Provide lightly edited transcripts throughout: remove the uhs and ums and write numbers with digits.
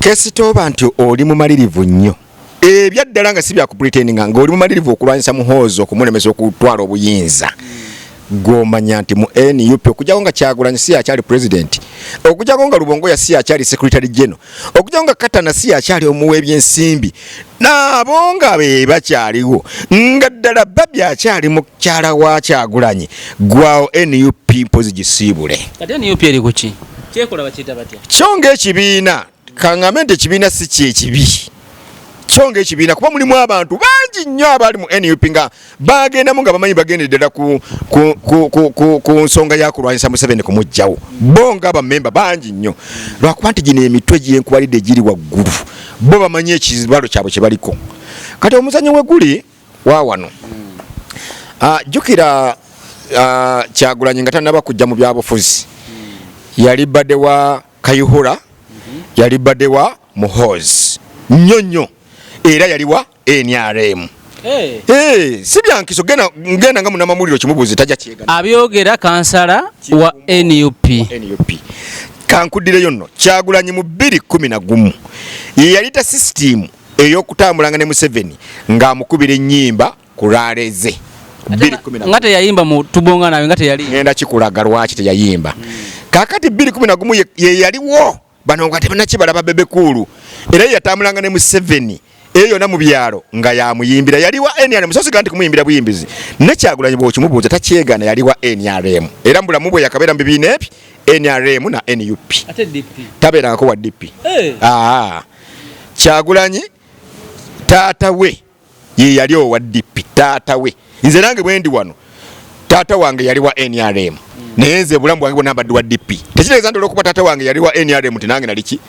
kesitoba nti oli mumalirivu nnyo ebyaddala nga si bya kupretendinga nga oli mumalirivu okulwanyisa Muhoozi okumulemesa okutwala obuyinza gomanya nti mu NUP okujjawo nga Kyagulanyi si akyali president, okujjawo nga Lubongoya si akyali secretary general, okujjawo nga Katana si akyali omuwe ebyensimbi, n'abo nga be bakyaliwo nga ddala Baby akyali mukyala wa Kyagulanyi gwawo NUP mpozi gisiibule. Kati NUP eri ku ki? Kyekola bakiyita batya? Kyonga ekibiina kaŋŋambe nti ekibiina si kyekibi. Kyonga ekibiina kuba mulimu abantu bangi nnyo abali mu NUP nga bagendamu nga bamanyi bagendedde ddala ku nsonga ya kulwanyisa Museveni kumugjawo. Bo nga bammemba bangi nnyo lwakuba nti gino emitwe gyenkubalidde giri waggulu bo bamanyi ekizibalo kyabwe kye baliko. Kati omuzannyo we guli waawano jjukira Kyagulanyi nga tannaba kujja mu byabufuzi yali badde wa Kayihura yali badde wa Muhoozi nnyo era yali wa NRM. Si byankiso ngenda nga munamamuliro kimubuuzi tajja kyegana abyogera kansala wa NUP. Kankuddireyo nno Kyagulanyi mu 2011 ye yalita system ey'okutambulanga ne Museveni ng'amukubira ennyimba ku lwaleeze. Nga teyayimba mu tubonga nawe nga teyali ngenda kikulaga lwaki teyayimba. Kakati 2011 ye yaliwo bano nga tebannakibalaba Bebe Cool era yatambulanga ne Museveni eyo yonna mu byalo nga yamuyimbira yali wa NRM sosigala nti kumuyimbira buyimbizi ne Kyagulanyi bw'okimubuuza takyegana yali wa NRM era mu bulamu bwe yakabeera mu bibiina ebi NRM na NUP ate DP tabeerangako wa DP. Kyagulanyi taata we ye yali owa DP taata we nze nange bwendi wano taata wange yali wa NRM naye nze bulamu bwange bwonna mbadde wa DP tekitegeeza nti olw'okuba taata wange yali wa NRM ti nange naliki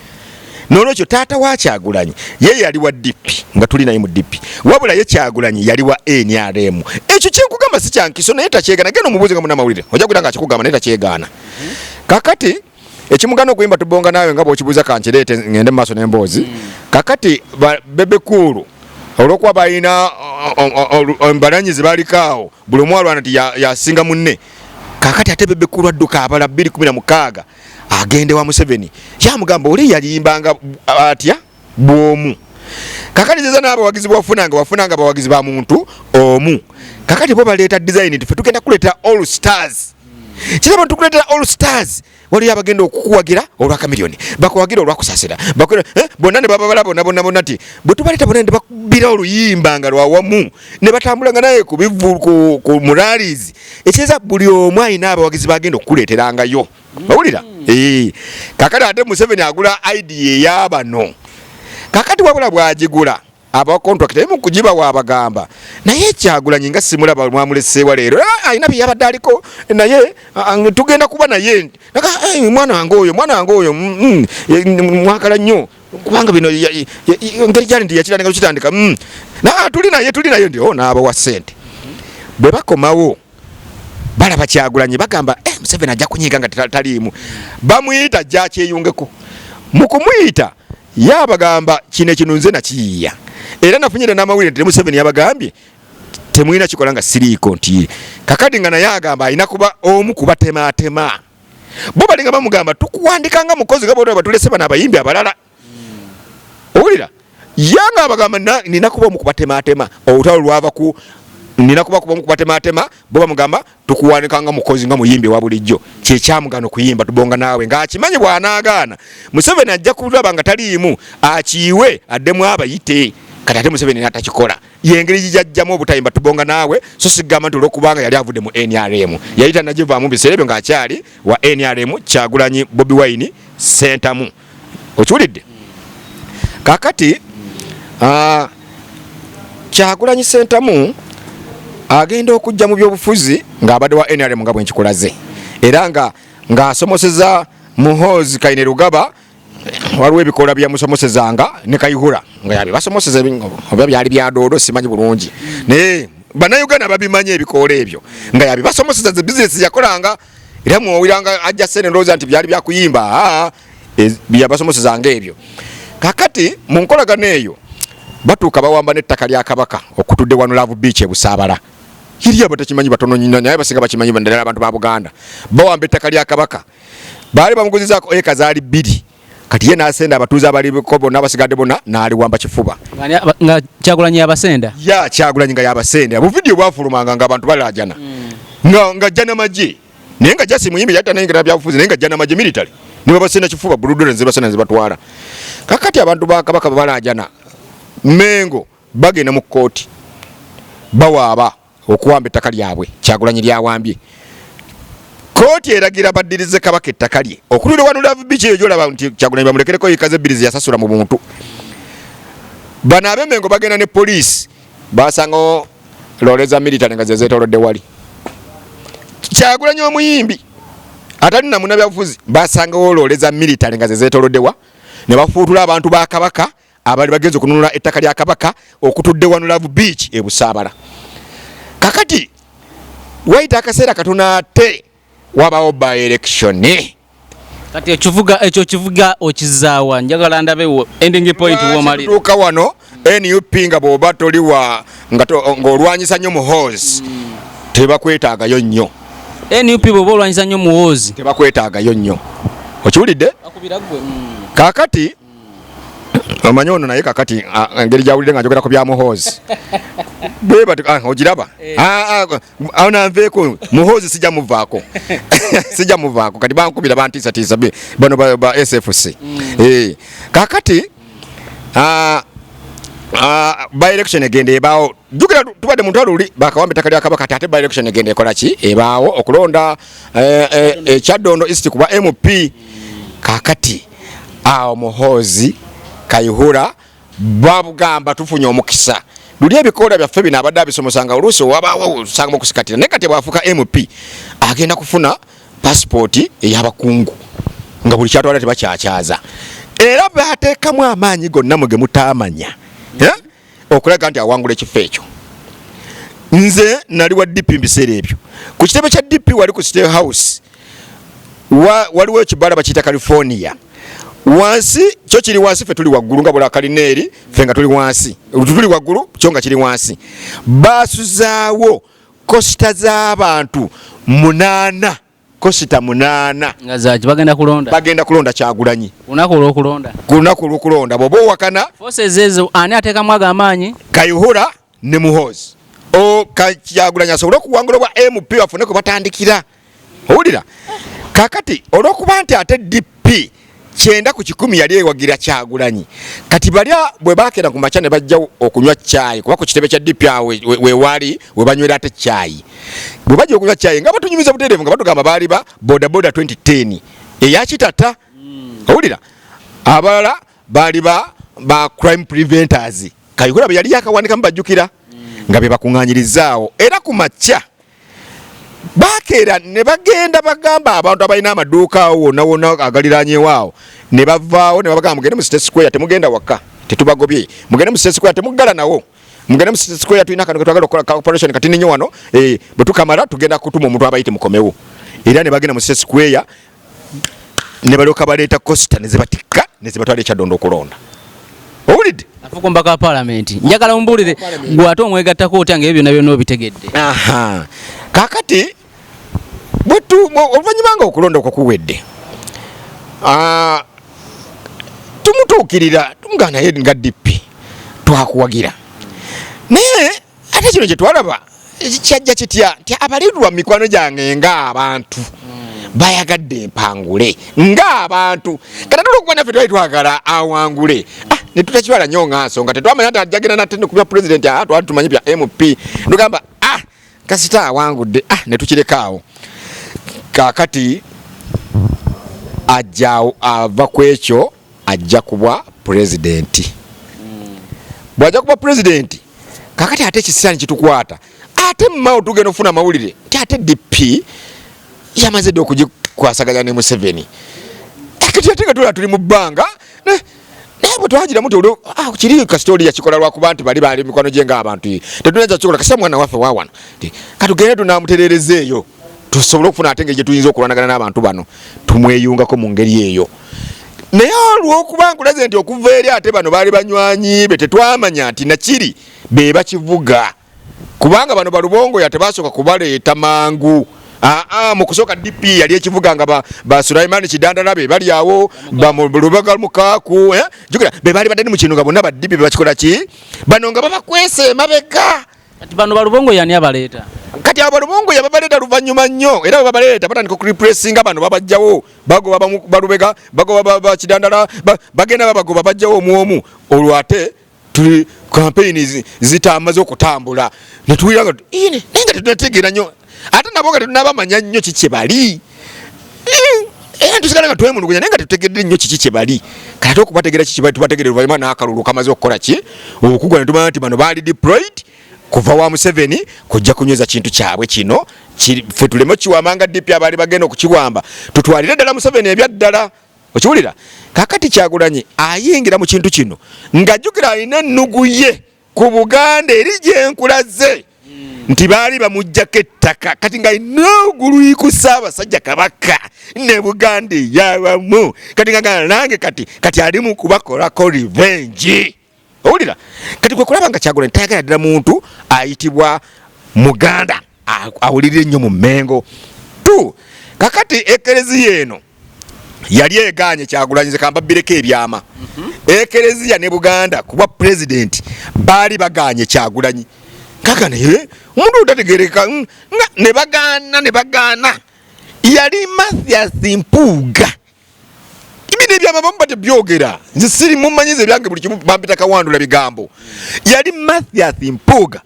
n'olwekyo taata wa Kyagulanyi ye yali wa DP nga tuli naye mu DP wabula ye Kyagulanyi yali wa NRM. Ekyo kyenkugamba si kyankiso naye takyegana genda omubuuze nga munnamawulire ojja kugira nga akikugamba naye takyegana. Kakati ekimugana okuyimba tubonga naawe nga bw'okibuuza kankireete ngende mu maaso n'emboozi. Kakati Bebe Cool olw'okuba balina embalanyizi balikaawo buli omu alwana nti yasinga munne. Kakati ate Bebe Cool adduka abala 2016 agende wa Museveni yamugamba oli yayimbanga atya bwomu. Kakati zeza n'abo bawagizi wafunanga bawagizi ba muntu omu. Kakati bo baleeta design nti ffe tugenda kuleeta All Stars. Kiraba tukuleetera All Stars waliyo abagenda okukuwagira olwa kamiliyoni bakuwagira olwakusasira bonna ne bababala bonna nti bwe tubaleeta bonna ne bakubira oluyimba nga lwawamu ne batambulanga naye ku bivu ku muralizi ekireza buli omu alina abawagizi bagenda okukuleeterangayo bawulira. Kakati ate Museveni agula idea ey'abano. Kakati wabula bw'agigula aba contract emu kujiba wabagamba naye Kyagulanyi nga simulaba mwamuleseewa leero alina byabadde aliko naye tugenda kuba naye mwana wange oyo mwakala nnyo kubanga bino ngeri gyali nti yakirandika kitandika tuli naye ndi n'aba wa ssente. Bwe bakomawo balaba Kyagulanyi bagamba Museveni ajja kunyiga nga taliimu bamuyita ajja akyeyungeko. Mu kumuyita yabagamba kino nze nakiyiiya era nafunyira n'amawulire nti Museveni yabagambye temulina kikola nga siriiko nti kakati nga naye agamba alina kuba omu kubatematema. Bo balinga bamugamba tukuwandika nga mukozi gabo batulese bano abayimbi abalala owulira yanga abagamba nina kuba omu kubatematema olutalo lwava ku nina kuba omu kubatematema bo bamugamba tukuwandika nga mukozi nga muyimbi wa bulijjo kyekyamugana okuyimba tubonga naawe ng'akimanyi bw'anaagaana Museveni ajja kulaba nga taliimu akiiwe addemu abayite. Kati ate Museveni natakikola yengeri gijajjamu obutayimba tubonga naawe so sigamba nti olw'okubanga yali avudde mu NRM yayita nagivaamu mu biseera ebyo ng'akyali wa NRM Kyagulanyi Bobi Wine Ssentamu okiwulidde. Kakati Kyagulanyi Ssentamu agenda okujja mu byobufuzi ng'abadde wa NRM nga bwenkikolaze era ng'asomoseza Muhoozi Kainerugaba waliwo ebikola byamusomosezanga ne Kayihura nga yabibasomoseza oba byali bya doodo simanyi bulungi naye bannayuganda babimanyi ebikola ebyo nga yabibasomoseza ze bizinesi yakolanga era muwiranga ajja sene ndowooza nti byali byakuyimba byabasomosezanga ebyo. Kakati mu nkolagano eyo batuuka bawamba n'ettaka lya Kabaka okutudde wano Love Beach e Busaabala hiriya batakimanyi batono nnyo naye basinga bakimanyi bandala abantu ba Buganda bawamba ettaka lya Kabaka baali bamuguzizaako eka zaali 2 kati ye n'asenda abatuuze abaliko bonna abasigadde bonna n'aliwamba kifuba nga Kyagulanyi yabasenda ya Kyagulanyi nga yabasenda buvidiyo bwafulumanga nga abantu balajana nga jana maji naye nga jasi muyimbi yata nayingira byabufuzi naye nga jana maji military nibo basenda kifuba buludore nzibasena zibatwala kakati abantu ba Kabaka balajana Mengo bagenda mu kooti bawaaba okuwamba ettaka lyabwe Kyagulanyi lyawambye kooti eragira baddirize Kabaka ettaka lye okulira wano Love Beach eyo gyolaba nti Kyagulanyi bamulekereko ikaze birizi yasasula mu buntu bana Mengo bagenda ne police basanga loleza military nga zezetolodde wali Kyagulanyi omuyimbi atali na munabyabufuzi basanga loleza military nga zezetolodde wa ne bafuutula abantu ba Kabaka abali bagenze okununula ettaka lya Kabaka okutudde wano Love Beach e Busaabala kakati waita akaseera katuna ate wabawo by election kati ekyo kivuga okizaawa njagala ndabe ending point w'omalira tuka wano NUP nga bwoba toliwa ng'olwanyisa nnyo Muhoozi tebakwetaagayo nnyo NUP bwoba olwanyisa nnyo Muhoozi tebakwetaagayo nnyo okiwulidde kakati omanyi ono naye kakati engeri gyawulire nga njogera ku bya Muhoozi bweba ogiraba awo nanveeko Muhoozi sijja muvaako kati bankubira bantiisatiisa bano ba SFC kakati by election egenda ebaawo jjukira tubadde muntu aluli bakawamba ettaka lya Kabaka ate by election egenda ekola ki ebaawo okulonda Kyaddondo East kuba MP kakati awo Muhoozi Kayihura babugamba tufunye omukisa luli ebikoola byaffe bino abadde abisomosanga oluusi wabaawo osanga mukusikatira naye kati bwafuuka MP agenda kufuna passport ey'abakungu nga buli kyatwala tebakyakyaza era bateekamu amaanyi gonna muge mutaamanya okulaga nti awangula ekifo ekyo nze nali wa DP mbiseera ebyo ku kitebe kya DP wali ku State House waliwo ekibala bakiyita California wansi kyo kiri wansi fe tuli waggulu nga bula kalineeri fe nga tuli wansi tuli waggulu kyo nga kiri wansi basuzaawo kosita z'abantu 8 kosita 8 nga zaki bagenda kulonda Kyagulanyi lunaku olw'okulonda bw'oba owakana forces ezo ani ateekamu ago amaanyi Kayihura ne Muhoozi Kyagulanyi asobole okuwangula bwa MP bafune kwe batandikira owulira kakati olw'okuba nti ate DP 9-10 yali ewagira Kyagulanyi kati balya bwe bakeera ku makya ne bajja okunywa caayi kuba ku kitebe kya DP awe wewali we banywera ate caayi bwe bajja okunywa caayi nga batunyumiza butereevu nga batugamba baali ba boda 2010 eyakitata owulira abalala baali ba crime preventers Kayihura be yali yakawanikamu bajjukira nga be bakuŋŋaanyirizaawo era ku makya bakeera ne bagenda bagamba abantu abalina amaduuka awo wonna agaliraanyewo ne bavaawo ne babagamba mugende mu State Square temugenda waka tetubagobye mugende mu State Square temuggala nawo mugende mu State Square tulina kano ketwagala okukola corporation kati ninyo wano bwe tukamala tugenda kutuma omuntu abayite mukomewo era ne bagenda mu State Square ne balyoka baleeta kosita ne zibatikka ne zibatwala Kyaddondo okulonda owulidde afuko mpaka parliament njagala mumbulire gwe ate omwegattako otya nga ebyo byonna obitegedde kakati oluvannyuma nga okulonda okwo kuwedde tumutuukirira tumugana naye nga DP twakuwagira naye ate kino kye twalaba kyajja kitya nti abalirwa mikwano gyange ng'abantu bayagadde empangule ng'abantu kati ate olwokuba naffe twali twagala awangule ne tutakiwala nnyo nga nsonga tetwamanya nti ajjagenda nate ku bya president twali tumanyi bya MP tugamba kasita awangudde ne tukirekaawo kakati ajja ava ku ekyo ajja kuba president bw'ajja kuba president kakati ate ekisiraani kitukwata ate mmawo tugenda okufuna amawulire nti ate DP yamaze dde okugikwasaganya ne Museveni kati ate nga tulaba tuli mu bbanga naye bwe twagiramu kiri kasitooli yakikola lwakuba nti bali mikono gye ng'abantu tetunayinza kukikola kasita mwana waffe wawana katugende tunamutereereza eyo tusobole okufuna ate engeri gye tuyinza okulwanagana n'abantu bano tumweyungako mu ngeri eyo naye olw'okuba nkulaze nti okuva eri ate bano baali banywanyi be tetwamanya nti nakiri be bakivuga kubanga bano balubongoya tebasooka kubaleeta mangu mu kusooka DP yali ekivuga nga ba Sulaiman Kidandala be bali awo ba Lubaga Mukaku jukira be bali badani mu kino nga bonna ba DP bakikola ki bano nga babakwese mabega kati bano balubongo yani abaleeta kati abalubongo yababaleta luvanyuma nnyo era babaleta batandika ku repressinga bano babajjawo bagoba balubega bagoba ba Kidandala bagenda babagoba bajjawo omu olwate tuli campaign zitamaze okutambula netuwira nga ine nenga tunategeera nnyo ate nabo nga tunabamanya nnyo kiki bali tusigala nga twemulugunya nenga tutegedde nnyo kiki bali kati okubategeera kiki bali tubategeera luvanyuma n'akalulu kamaze okukola ki okugwa ne tumanya nti bano baali deployed kuva wa Museveni kujja kunyweza kintu kyabwe kino ffe tuleme kiwamanga DP abaali bagenda okukiwamba tutwalire ddala Museveni ebyaddala okiwulira kakati Kyagulanyi ayingira mu kintu kino ng'ajjukira alina ennugu ye ku Buganda eri gyenkulaze nti baali bamuggyako ettaka kati nga inogulu ku Ssaabasajja Kabaka ne Buganda eyabamu kati nga nange kati ali mu kubakolako revenge owulira kati kwe kulaba nga Kyagulanyi tayagala ddala muntu ayitibwa Muganda awulirire ennyo mu Mmengo kakati ekereziya eno yali eganye Kyagulanyi nze kambabbireko ebyama ekereziya ne Buganda kuba president baali baganye Kyagulanyi kakana omuntu utategereka ne bagaana yali Mathias Mpuuga ibine ebyama bamubate byogera nze siri mumanyize byange buli kimu bampita kawandula bigambo yali Mathias Mpuuga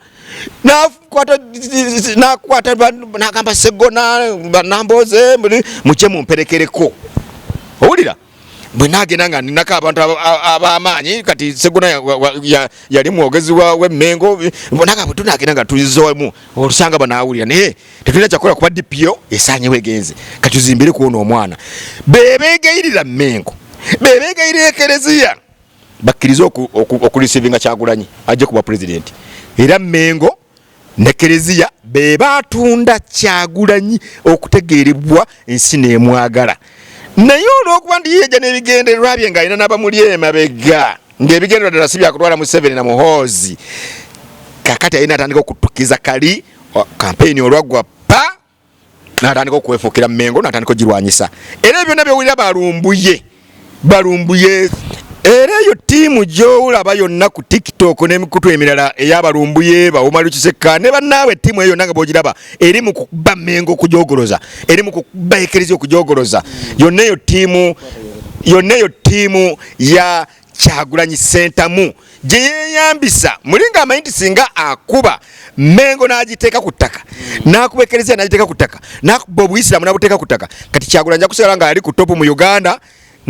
nakwata nagamba Segona Namboze muche mumperekereko owulira bwe nagenda nga ninako abantu ab'amaanyi kati Segona yali mwogezi w'Emmengo bonaga bwe tunagenda nga tulizoemu olusanga banaawulira naye tetulina kyakola kuba DPO esaanyewo egenze kati tuzimbire kuona omwana bebeegayirira Mmengo bebeegayirira ekereziya bakkiriza okulisivinga Kyagulanyi ajje kuba president era Mmengo ne kereziya be batunda Kyagulanyi okutegeerebwa ensi n'emwagala naye olw'okuba ndi yeeja n'ebigendererwa bye ng'alina n'abamuli emabega ng'ebigendererwa ddala si byakutwala Museveni na Muhoozi kakati alina atandika okutukiza kali kampeyini olwaggwa pa n'atandika okwefuukira Mmengo n'atandika ogirwanyisa era ebyo byonna byowulira balumbuye era eyo ttiimu gy'olaba yonna ku TikTok n'emikutu emirala ey'abalumbuye bawoma Lukisekka ne bannaabwe ttiimu eyo yonna nga bw'ogiraba eri mu kuba Mmengo okugyogoloza eri mu kuba ekereziya okugyogoloza yonna eyo ttiimu ya Kyagulanyi Ssentamu gye yeeyambisa mulinga amanyi nti singa akuba Mmengo n'agiteeka ku ttaka n'akuba ekereziya n'agiteeka ku ttaka n'akuba Obuyisiraamu n'abuteeka ku ttaka kati Kyagulanyi akusigala nga ali ku topu mu Uganda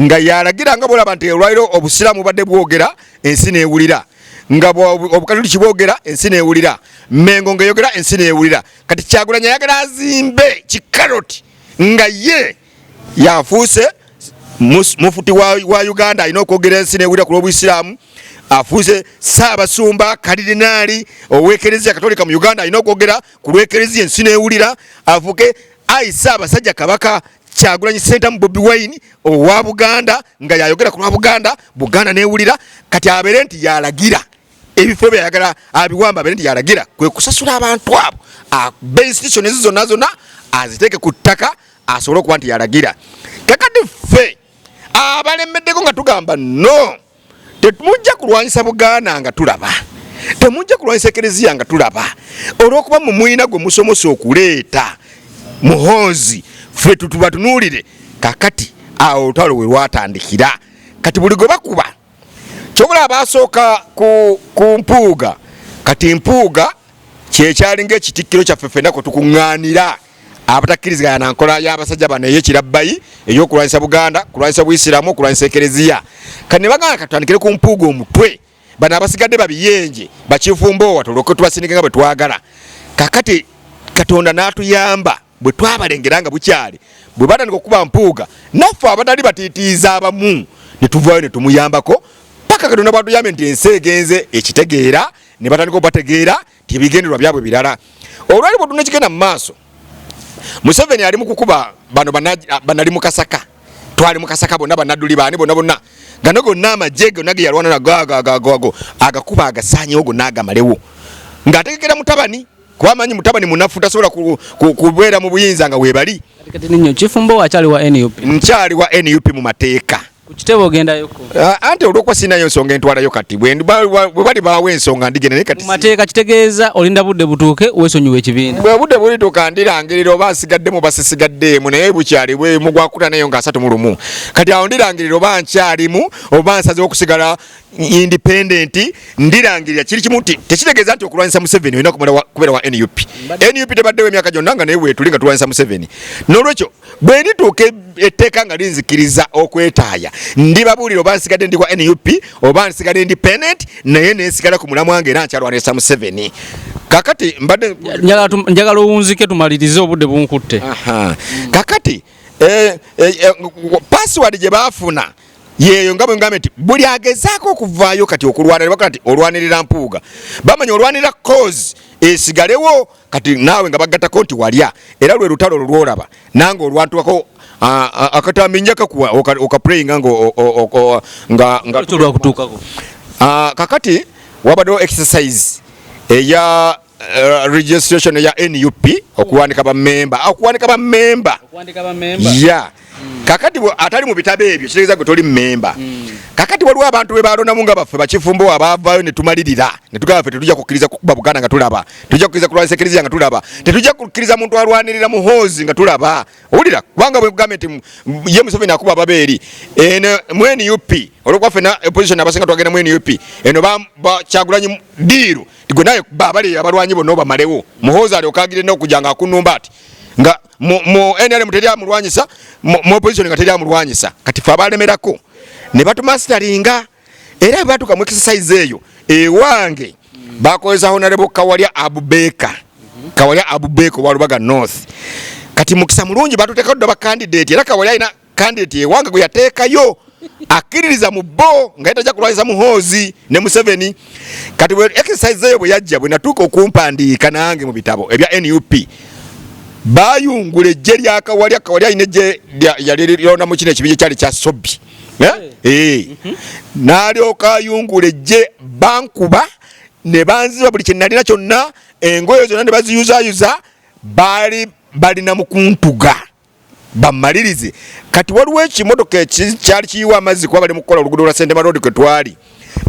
nga yalagira nga bolaba nti olwaliro Obusiraamu badde bwogera ensi neewulira nga Obukatoliki bwogera ensi neewulira Mmengo ng'eyogera ensi neewulira kati Kyagulanyi ayagala azimbe kikaroti nga ye yafuuse mufuti wa Uganda alina okwogera ensi neewulira ku lw'Obuyisiraamu afuuse Ssaabasumba Kalidinaali ow'Ekereziya Katolika mu Uganda alina okwogera ku lw'Ekereziya ensi neewulira afuuke ayi Ssaabasajja Kabaka Kyagulanyi Ssentamu Bobi Wine owa Buganda nga yayogera ku lwa Buganda neewulira kati abeere nti yalagira ebifo byayagala abiwamba abeere nti yalagira kwe kusasula abantu abo be institution ezo zonna aziteeke ku ttaka asobole okuba nti yalagira kakati ffe abalemeddeko nga tugamba no temujja kulwanyisa Buganda nga tulaba temujja kulwanyisa Ekereziya nga tulaba olw'okuba mu mwina gwe musomosa okuleeta Muhoozi ffe tubatunuulire kakati awo olutalo we lwatandikira kati buli gwe bakuba kyobula abasooka ku Mpuuga kati Mpuuga kyekyali ng'ekitikkiro kyaffe ffenna kwe tukuŋŋaanira abatakkiriziganya na nkola y'abasajja bano ey'ekirabbayi ey'okulwanyisa Buganda kulwanyisa Buyisiraamu okulwanyisa Ekereziya kati ne bagamba katutandikire ku Mpuuga omutwe bano abasigadde babiyenje bakifumbowa tulyoke tubasindike nga bwe twagala kakati Katonda n'atuyamba bwe twabalengera nga bukyali bwe batandika okuba Mpuuga naffe abadali batiitiiza abamu ne tuvaayo ne tumuyambako paka Katonda bwatuyambe nti ensi egenze ekitegeera ne batandika okubategeera nti ebigendererwa byabwe birala olwali bwe tunekigenda mu maaso Museveni ali mu kukuba bano banali mu Kasaka twali mu Kasaka bonna banadduli baani bonna gano gonna amagye gonna ge yalwana nago agakuba agasaanyewo gonna agamalewo ng'ategekera mutabani kuba manyi mutabani munafu tasobola kubeera mu buyinza nga webali. Kati ninyo Kifumbo akyali wa NUP. Nkyali wa NUP mu mateeka. Ku kitebo ogendayo ko. Ante olwokuba sinayo ensonga entwalayo kati bwe bali baawe ensonga ndigenda naye kati. Mu mateeka kitegeeza olinda budde butuuke weesonyiwe ekibiina. Bwe budde bulituuka ndirangirira oba nsigaddemu oba sisigaddeemu naye bukyali bwe mugwakuta nayo nga 31. Kati awo ndirangirira oba nkyalimu oba nsazeewo okusigala independent ndirangirira kiri kimu tekitegeeza nti okulwanyisa Museveni olina kubeera wa NUP. NUP tebaddewo emyaka gyonna nga naye weetuli nga tulwanyisa Museveni. N'olwekyo bwe ndituuka etteeka nga linzikiriza okwetaaya ndibabuulira oba nsigadde ndi kwa NUP oba nsigadde independent naye nesigala ku mulamwa wange era nkyalwanisa Museveni. Kakati mbadde njagala owunzike tumalirize obudde bunkutte. Kakati password gye baafuna yeyo nga bwe ngambe nti buli agezaako okuvaayo kati okulwanira kati olwanirira mpuuga bamanya olwanirira cause esigalewo kati naawe nga bagattako nti walya era lwe lutalo lwolaba nange olwantuwako akatambi njakakuwa okaprayinga nga lwakutuukako. Kakati wabaddewo exercise eya registration ya NUP okuwanika ba member ya kakati atali mu bitabo ebyo kitegeeza gwe toli member. Kakati waliwo abantu be balondamu nga baffe bakifumbo abavaayo ne tumalirira ne tugamba ffe tetujja kukkiriza kukuba Buganda nga tulaba, tujja kukkiriza kulwanyisa Eklezia nga tulaba, tetujja kukkiriza muntu alwanirira muhoozi nga tulaba. Owulira kubanga bwe gambye nti ye Museveni akuba ababeeri eno mu NUP olwokuba ffenna opposition abasinga twagenda mu NUP eno Kyagulanyi diiru tigwe naye babali abalwanyi bonna obamalewo muhoozi alyoka agire n'okujja nga akunumba ati nga mu NRM teri amulwanyisa mu opposition nga teri amulwanyisa kati ffe abalemerako ne batumasteringa era batuka mu exercise eyo ewange bakozesa Honorable Kawalya Abubeka wa Lubaga North. Kati mukisa mulungi batuteka dda ba candidate era Kawalya ina candidate ewange gwe yateekayo akkiririza mu bo nga yetajja kulwanyisa muhoozi ne Museveni. Kati bwe exercise eyo bwe yajja bwe natuuka okumpandiika nange mu bitabo ebya NUP bayungula ejje lya Kawalya ine ejje yali lyona mu kino ekibinja kyali kya Sobi. N'alyoka ayungula ejje bankuba ne banziba buli kye nalina kyonna engoye zonna ne baziyuzayuza balina mu kuntuga bamalirize. Kati waliwo ekimotoka ekyali kiyiwa amazzi kuba bali mu kukola oluguudo lwa Sendema Road kwe twali.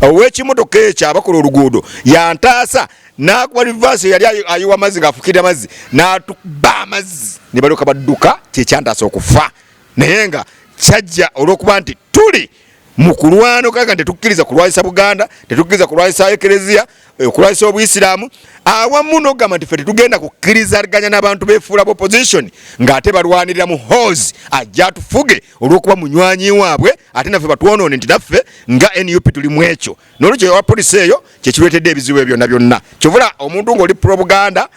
Ow'ekimotoka ekyo abakola oluguudo yantaasa n'akuba reverse yali ayiwa amazzi ng'afukirira amazzi n'atuba amazzi ne balyoka badduka kyekyantaasa okufa naye nga kyajja olw'okuba nti tuli mu kulwana okaga tetukkiriza kulwanyisa Buganda, tetukkiriza kulwanyisa Eklezia, okulwanyisa Obuyisiraamu awamu n'ogamba nti ffe tetugenda kukkirizaganya n'abantu beefuula opposition ng'ate balwanirira muhoozi ajja atufuge olw'okuba munywanyi waabwe ate naffe batwonoone nti naffe nga NUP tuli mu ekyo. N'olwekyo ewa poliisi eyo kyekireetedde ebizibu ebyo byonna. Kyovula omuntu ng'oli pro Buganda,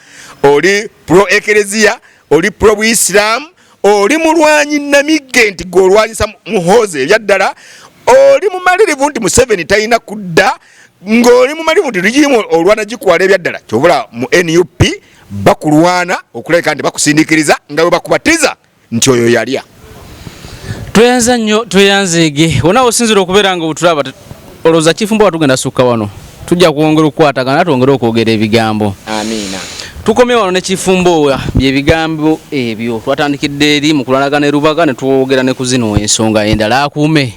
oli pro Eklezia, oli pro Buyisiraamu, oli mulwanyi namigge nti gw'olwanyisa muhoozi ebyaddala, oli mumalirivu nti Museveni talina kudda, ng'oli mumalirivu nti rigimu olwana gikwala ebyaddala. Kyovula mu NUP bakulwana okuleka nti bakusindiikiriza nga bwe bakubatiza nti oyo yalya. Tweyanza nnyo tweyanzeege wonna osinzira okubeera nga obutulaba olowooza Kifumbo watugenda sukka wano tujja kwongera okukwatagana twongere okwogera ebigambo. Amiina. Tukomye wano ne Kifumbo bye bigambo ebyo twatandikidde eri mu kulwanagana e Lubaga ne twogera ne ku zino ensonga endala akuume